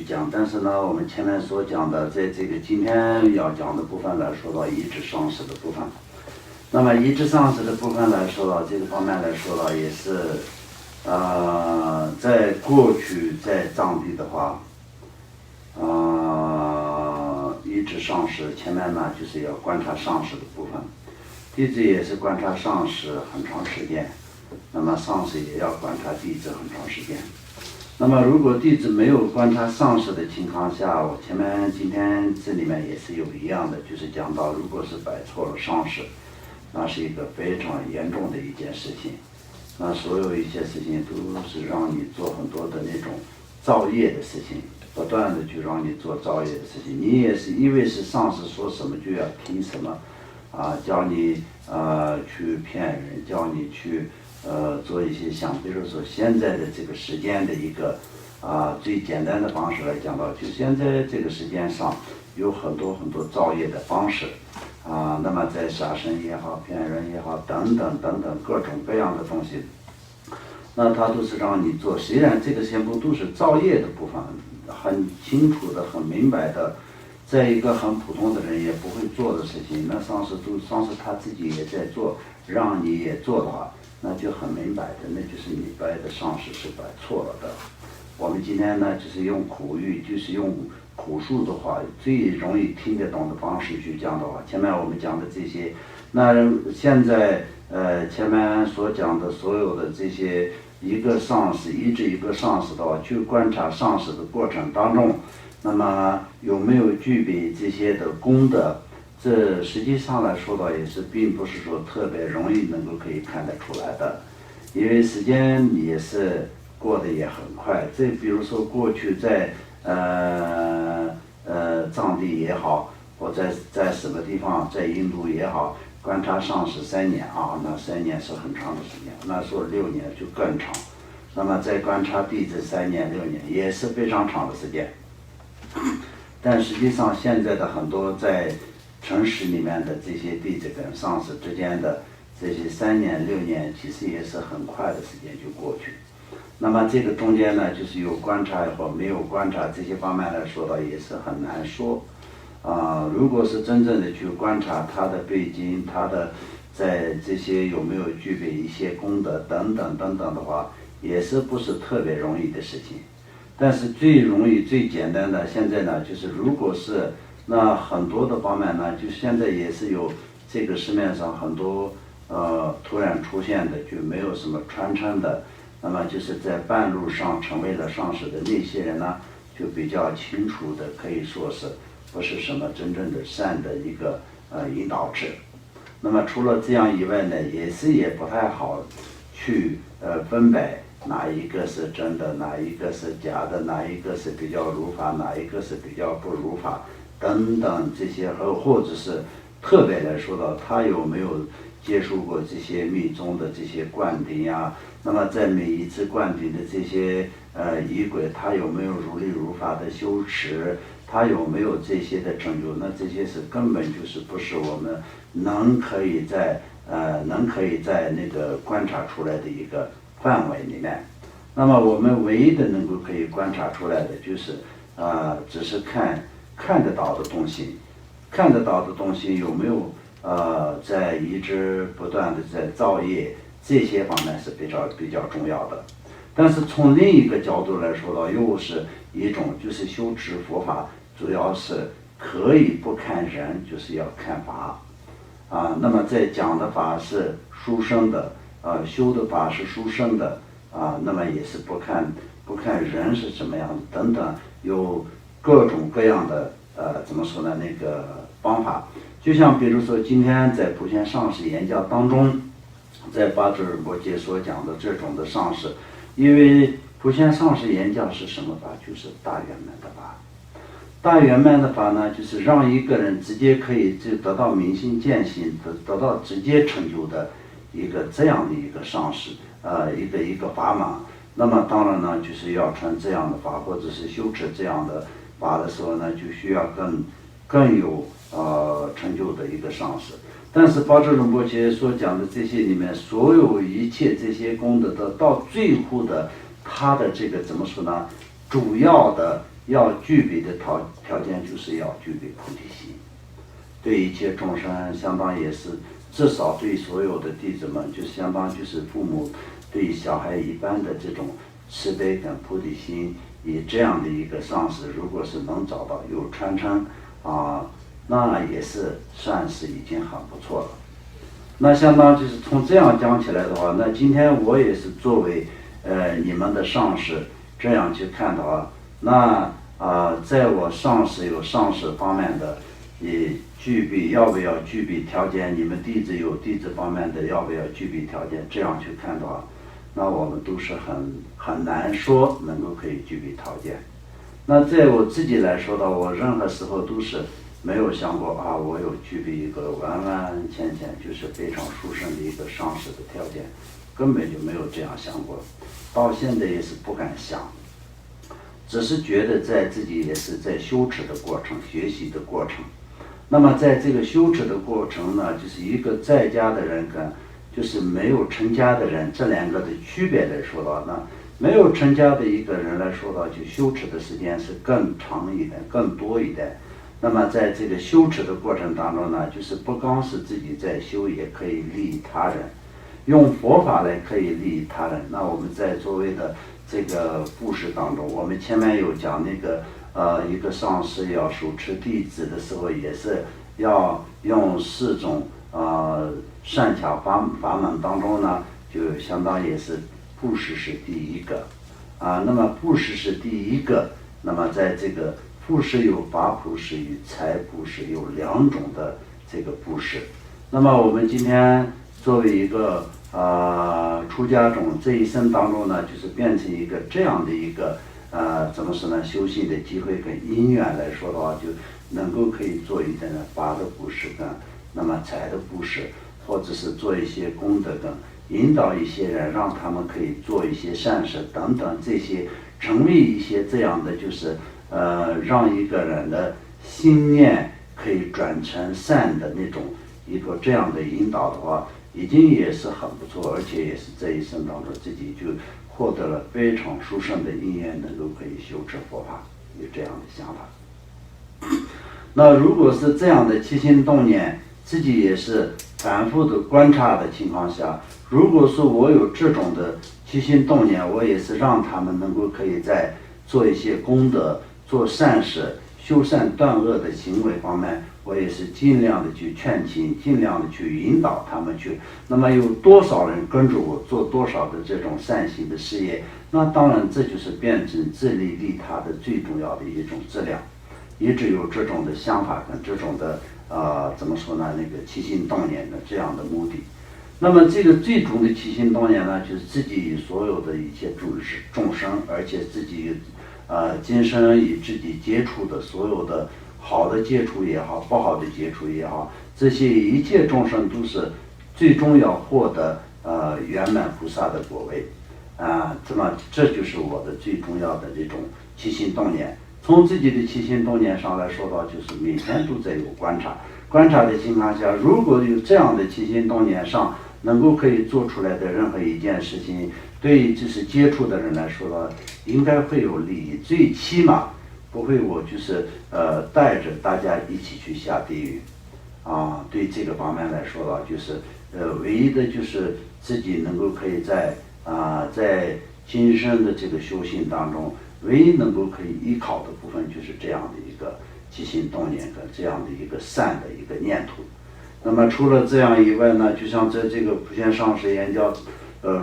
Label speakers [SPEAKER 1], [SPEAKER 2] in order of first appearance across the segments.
[SPEAKER 1] 讲，但是呢，我们前面所讲的，在这个今天要讲的部分来说到一至上师的部分。那么一至上师的部分来说到这个方面来说到，也是，在过去在藏地的话，一至上师前面呢就是要观察上师的部分，弟子也是观察上师很长时间，那么上师也要观察弟子很长时间。那么如果弟子没有观察上师的情况下，我前面今天这里面也是有一样的，就是讲到如果是摆错了上师，那是一个非常严重的一件事情。那所有一些事情都是让你做很多的那种造业的事情，不断的去让你做造业的事情。你也是因为是上师说什么就要听什么，教你去骗人，教你去做一些像比如说现在的这个时间的一个最简单的方式来讲到，就现在这个时间上有很多很多造业的方式那么在杀生也好，骗人也好，等等等等各种各样的东西，那它都是让你做。虽然这个全部都是造业的部分，很清楚的、很明白的，在一个很普通的人也不会做的事情，那上师他自己也在做，让你也做的话，那就很明白的，那就是你拜的上师是摆错了的。我们今天呢，就是用苦语，就是用朴素的话，最容易听得懂的方式去讲的话。前面我们讲的这些，那现在前面所讲的所有的这些一个上师一至一个上师的话，去观察上师的过程当中，那么有没有具备这些的功德？这实际上来说的也是并不是说特别容易能够可以看得出来的，因为时间也是过得也很快。这比如说过去在藏地也好，或在什么地方，在印度也好，观察上师3年那3年是很长的时间，那说6年就更长。那么再观察弟子3年、6年也是非常长的时间。但实际上现在的很多在城市里面的这些弟子跟上师之间的这些3年、6年，其实也是很快的时间就过去。那么这个中间呢，就是有观察或没有观察这些方面来说的，也是很难说。如果是真正的去观察他的背景，他的在这些有没有具备一些功德等等等等的话，也是不是特别容易的事情。但是最容易、最简单的，现在呢，就是如果是那很多的方面呢，就现在也是有这个市面上很多突然出现的，就没有什么传承的。那么就是在半路上成为了上师的那些人呢，就比较清楚的可以说是不是什么真正的善的一个引导者。那么除了这样以外呢，也不太好去分别哪一个是真的，哪一个是假的，哪一个是比较如法，哪一个是比较不如法等等这些，或者是特别来说到他有没有接触过这些密宗的这些灌顶那么在每一次灌顶的这些仪轨，他有没有如理如法的修持，他有没有这些的成就，那这些是根本就是不是我们能可以在那个观察出来的一个范围里面。那么我们唯一的能够可以观察出来的就是只是看得到的东西，看得到的东西有没有在一直不断的在造业，这些方面是比较重要的。但是从另一个角度来说的，又是一种就是修持佛法，主要是可以不看人，就是要看法那么在讲的法是殊胜的修的法是殊胜的那么也是不看人是怎么样的等等，有各种各样的怎么说呢那个方法。就像比如说今天在普贤上师演讲当中，在巴祖仁波切所讲的这种的上师，因为普贤上师演讲是什么法？就是大圆满的法。大圆满的法呢，就是让一个人直接可以就得到明心见性，得到直接成就的一个这样的一个上师一个法门。那么当然呢，就是要传这样的法，或者是修持这样的法的时候呢，就需要更有成就的一个上师。但是巴祖仁波切所讲的这些里面，所有一切这些功德的到最后的他的这个怎么说呢，主要的要具备的条件就是要具备菩提心，对一切众生相当也是，至少对所有的弟子们，就相当就是父母对小孩一般的这种慈悲跟菩提心，以这样的一个上师，如果是能找到有传承那也是算是已经很不错了。那相当就是从这样讲起来的话，那今天我也是作为你们的上师这样去看的话，那在我上师有上师方面的也具备，要不要具备条件，你们弟子有弟子方面的要不要具备条件，这样去看的话，那我们都是很难说能够可以具备条件。那在我自己来说的，我任何时候都是没有想过我有具备一个完完全全就是非常殊胜的一个上师的条件，根本就没有这样想过，到现在也是不敢想，只是觉得在自己也是在修持的过程，学习的过程。那么在这个修持的过程呢，就是一个在家的人跟就是没有成家的人这两个的区别来说的话，那没有成家的一个人来说的话，就修持的时间是更长一点更多一点。那么在这个修持的过程当中呢，就是不光是自己在修，也可以利益他人，用佛法来可以利益他人。那我们在作为的这个布施当中，我们前面有讲那个一个上师要手持弟子的时候，也是要用4种善巧法门当中呢，就相当也是布施是第一个那么布施是第一个。那么在这个布施有法布施与财布施，有2种的这个布施。那么我们今天作为一个出家众，这一生当中呢，就是变成一个这样的一个怎么说呢，修行的机会跟因缘来说的话，就能够可以做一点的法的布施跟那么财的布施，或者是做一些功德跟引导一些人，让他们可以做一些善事等等，这些成立一些这样的就是让一个人的心念可以转成善的那种一个这样的引导的话，已经也是很不错，而且也是这一生当中自己就获得了非常殊胜的因缘，能够可以修持佛法，有这样的想法。那如果是这样的起心动念，自己也是反复的观察的情况下，如果说我有这种的起心动念，我也是让他们能够可以在做一些功德、做善事、修善断恶的行为方面，我也是尽量的去劝请，尽量的去引导他们去。那么有多少人跟着我做多少的这种善行的事业，那当然这就是变成自利利他的最重要的一种质量。一直有这种的想法跟这种的怎么说呢，那个起心动念的这样的目的。那么这个最终的起心动念呢，就是自己与所有的一切众生，而且自己今生与自己接触的所有的好的接触也好，不好的接触也好，这些一切众生都是最终要获得圆满菩萨的果位这就是我的最重要的这种起心动念。从自己的起心动念上来说到，就是每天都在有观察的情况下，如果有这样的起心动念上能够可以做出来的任何一件事情，对于就是接触的人来说的，应该会有利益，最起码不会我就是带着大家一起去下地狱对这个方面来说的，就是唯一的就是自己能够可以在今生的这个修行当中，唯一能够可以依靠的部分就是这样的一个起心动念跟这样的一个善的一个念头。那么除了这样以外呢，就像在这个普贤上师言教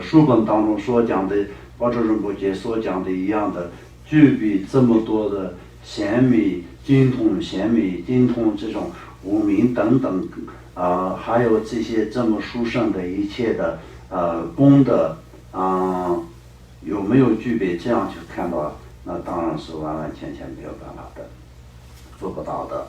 [SPEAKER 1] 书本当中所讲的，宝珠仁波切所讲的一样的，具备这么多的显密、精通显密、精通这种无明等等还有这些这么殊胜的一切的功德有没有具备？这样去看到，那当然是完完全全没有办法的，做不到的。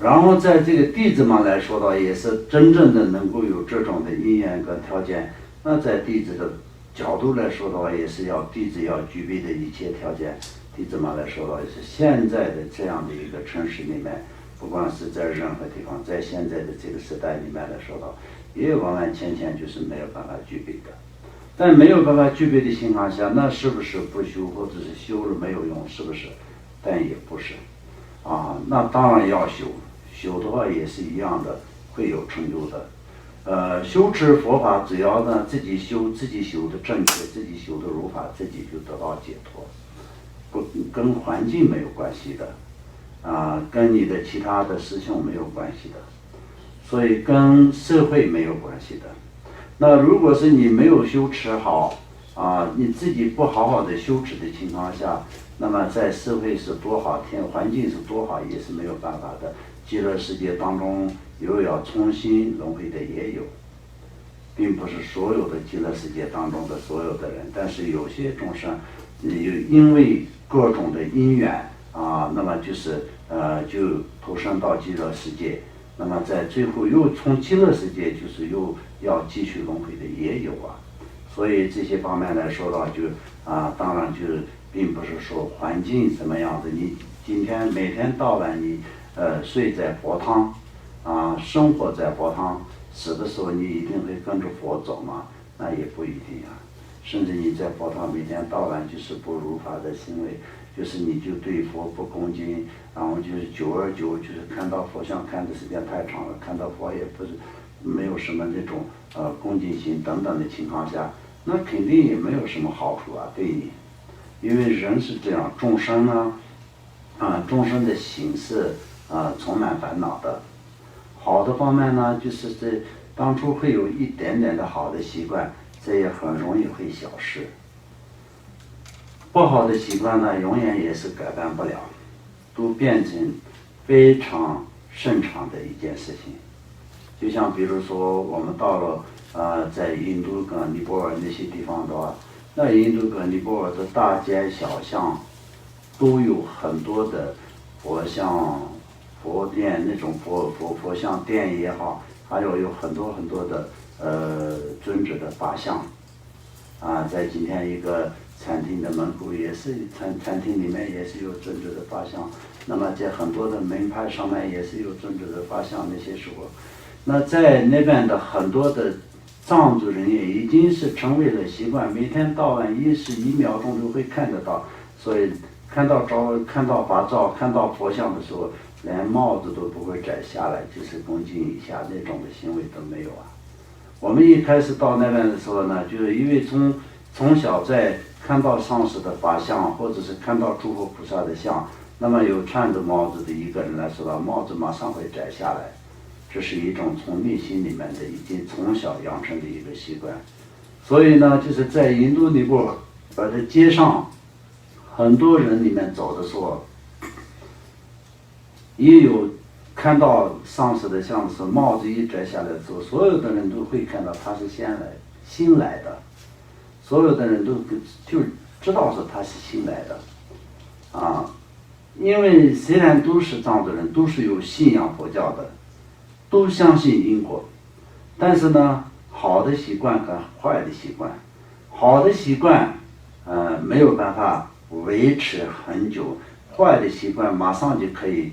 [SPEAKER 1] 然后在这个弟子们来说的，也是真正的能够有这种的因缘跟条件。那在弟子的角度来说的话，也是弟子要具备的一切条件。弟子们来说的话，也是现在的这样的一个城市里面，不管是在任何地方，在现在的这个时代里面来说的，也完完全全就是没有办法具备的。但没有办法具备的情况下，那是不是不修，或者是修了没有用？是不是？但也不是。那当然要修，修的话也是一样的，会有成就的。修持佛法，只要呢自己修的正确，自己修的如法，自己就得到解脱，不跟环境没有关系的，跟你的其他的师兄没有关系的，所以跟社会没有关系的。那如果是你没有修持好，你自己不好好的修持的情况下，那么在社会是多好，环境是多好，也是没有办法的。极乐世界当中又要重新轮回的也有，并不是所有的极乐世界当中的所有的人，但是有些众生，因为各种的因缘那么就投生到极乐世界，那么在最后又从极乐世界就是又要继续轮回的也有所以这些方面来说的话，当然就是并不是说环境什么样子，你今天每天到晚你睡在佛堂生活在佛堂，死的时候你一定会跟着佛走吗？那也不一定甚至你在佛堂每天到晚就是不如法的行为，就是你就对佛不恭敬，然后就是久而久就是看到佛像看的时间太长了，看到佛也不是没有什么那种恭敬心等等的情况下，那肯定也没有什么好处对你。因为人是这样，众生呢众生的形式充满烦恼的。好的方面呢，就是这当初会有一点点的好的习惯，这也很容易会消失。不好的习惯呢，永远也是改变不了，都变成非常正常的一件事情。就像比如说我们到了在印度跟尼泊尔那些地方的话，那印度跟尼泊尔的大街小巷都有很多的佛像、佛殿，那种佛像殿也好，还有很多很多的尊者的法像在今天一个餐厅的门口也是餐厅里面也是有尊者的法像，那么在很多的门牌上面也是有尊者的法像。那些时候，那在那边的很多的藏族人也已经是成为了习惯，每天到晚1秒钟都会看得到，所以看到法照、看到佛像的时候，连帽子都不会摘下来，就是恭敬一下，那种的行为都没有我们一开始到那边的时候呢，就是因为从小在看到上师的法像，或者是看到诸佛菩萨的像，那么有穿着帽子的一个人来说的，帽子马上会摘下来，这是一种从内心里面的已经从小养成的一个习惯。所以呢，就是在印度尼泊尔的街上，很多人里面走的时候，也有看到上师的像的时候，帽子一摘下来之后，所有的人都会看到他是新来的，所有的人都就知道是他是新来的因为虽然都是藏族人，都是有信仰佛教的，都相信因果，但是呢，好的习惯跟坏的习惯，好的习惯没有办法维持很久，坏的习惯马上就可以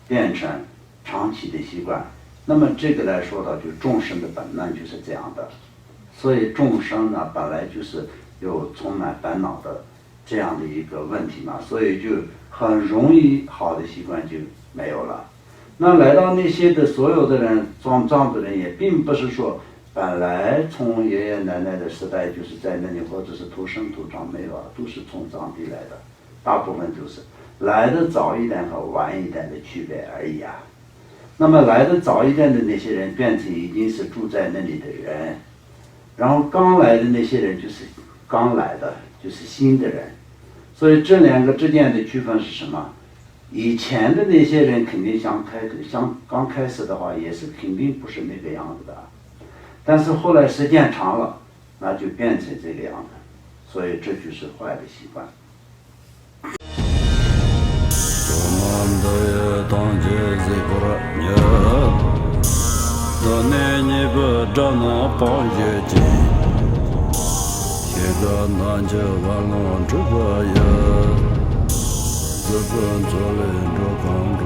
[SPEAKER 1] 变成长期的习惯。那么这个来说的，就众生的本能就是这样的，所以众生呢本来就是有充满烦恼的这样的一个问题嘛，所以就很容易好的习惯就没有了。那来到那些的所有的人，藏族人也并不是说本来从爷爷奶奶的时代就是在那里，或者是土生土长，没有都是从藏地来的，大部分就是来的早一点和晚一点的区别而已那么来的早一点的那些人变成已经是住在那里的人，然后刚来的那些人就是刚来的，就是新的人。所以这两个之间的区分是什么？以前的那些人肯定刚开始的话也是肯定不是那个样子的，但是后来时间长了，那就变成这个样子，所以这就是坏的习惯。
[SPEAKER 2] 自本作人着空着